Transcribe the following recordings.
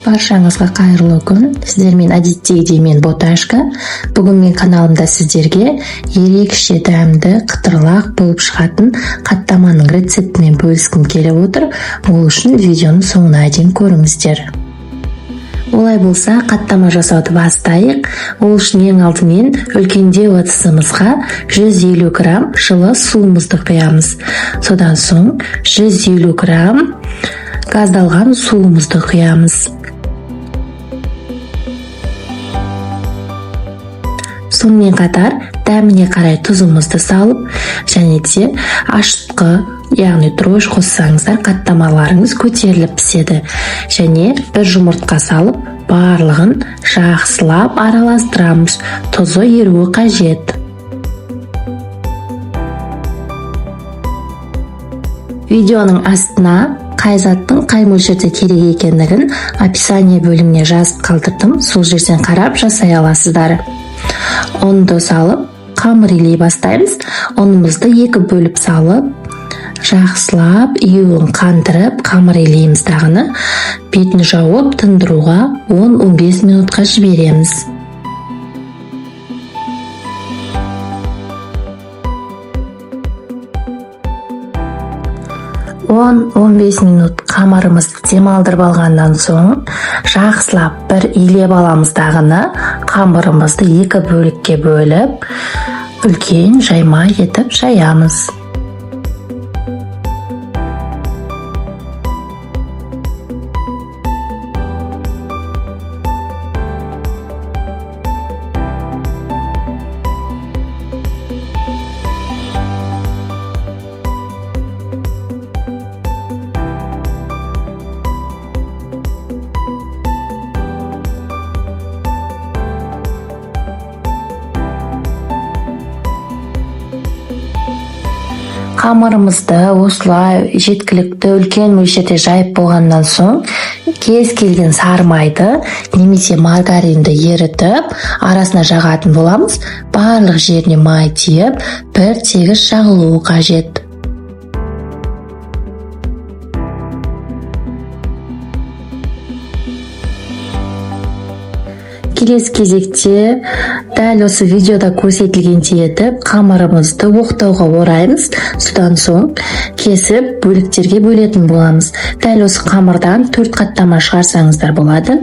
Баршаңызға қайырлы күн. Сіздермен әдеттегідей мен Боташка. Бүгін мен каналымда сіздерге ерекше дәмді қытырлақ болып шығатын қаттаманың рецептімен бөліскім келіп отыр. Ол үшін видеоны соңына дейін көріңіздер. Олай болса, қаттама жасауды бастайық. Ол үшін ең алдымен үлкендеу ыдысымызға 150 грамм жылы суымызды құямыз. Содан соң 150 грамм газдалған суымызды құямыз. Сонымен қатар дәміне қарай тұзымызды салып, және де ашытқы, яғни трош қоссаңыздар қаттамаларыңыз көтеріліп піседі. Және бір жұмыртқа салып, барлығын жақсылап араластырамыз. Тұзы еруі қажет. Видеоның астына қай заттың қай мөлшерде керек екендігін описание бөліміне жазып қалдырдым. Сол жерден қарап жасай аласыздар. Ұнды салып, қамыр илей бастаймыз. Ұнымызды 2 бөліп салып, жақсылап июын қандырып, қамыр илейміз дағыны. Бетін жауып, тындыруға 10-15 минутқа жібереміз. Он 15 минут қамырымызды демалдырып алғаннан соң, жақсылап бір илеп аламыз дағыны. Қамырымызды 2 бөлікке бөліп, үлкен жайма етіп жаямыз. Қамырымызды осылай жеткілікті үлкен мөлшерде жайып болғаннан соң, кез келген сары майды немесе маргаринді ерітіп, арасына жағатын боламыз. Барлық жеріне май тиіп, бір тегіс жағылуы қажет. Келесі кезекте дәл осы видеода көрсетілгендей етіп қамырымызды оқтауға ораймыз. Содан соң кесіп бөліктерге бөлетін боламыз. Дәл осы қамырдан 4 қаттама шығарсаңыздар болады.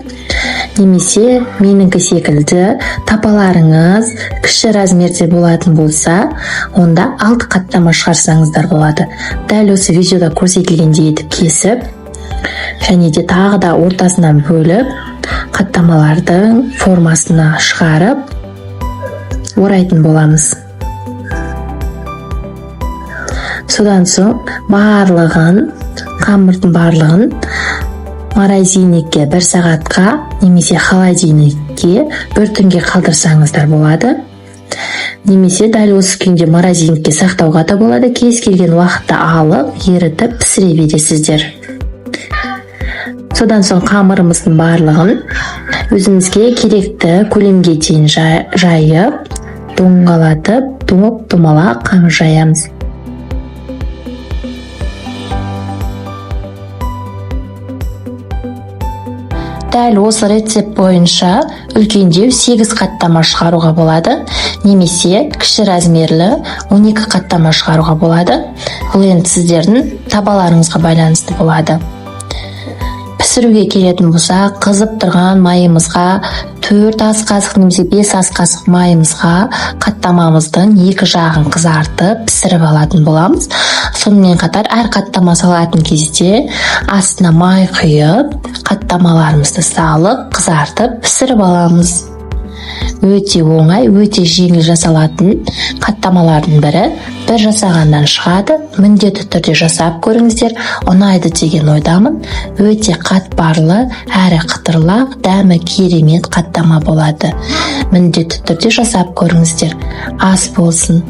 Немесе меніңкі секілді тапаларыңыз кіші размерде болатын болса, онда 6 қаттама шығарсаңыздар болады. Дәл осы видеода көрсетілгендей етіп кесіп, және де тағы да ортасынан бөліп, қаттамалардың формасына шығарып, орайтын боламыз. Содан соң қамырдың барлығын морозильникке 1 сағатқа немесе холодильникке 1 түнге қалдырсаңыздар болады. Немесе дәл осы күйінде морозильникке сақтауға да болады. Кез келген уақытта алып, ерітіп пісіре бересіздер. Содан соң қамырымыздың барлығын өзімізге керекті көлемге дейін жайып, доңғалатып, домалақ қамыр жаямыз. Дәл осы рецепт бойынша үлкендеу 8 қаттама шығаруға болады, немесе кіші размерлі 12 қаттама шығаруға болады. Бұл енді сіздердің табаларыңызға байланысты болады. Пісіруге келетін болса, қызып тұрған майымызға 4 ас қасық немесе 5 ас қасық майымызға қаттамамыздың 2 жағын қызартып пісіріп алатын боламыз. Сонымен қатар әр қаттама салатын кезде астына май құйып, қаттамаларымызды салып, қызартып пісіріп аламыз. Өте оңай, өте жеңіл жасалатын қаттамалардың бірі. Бір жасағаннан шығады, міндетті түрде жасап көріңіздер. Ұнайды деген ойдамын. Өте қатпарлы, әрі қытырлақ, дәмі керемет қаттама болады. Міндетті түрде жасап көріңіздер. Ас болсын.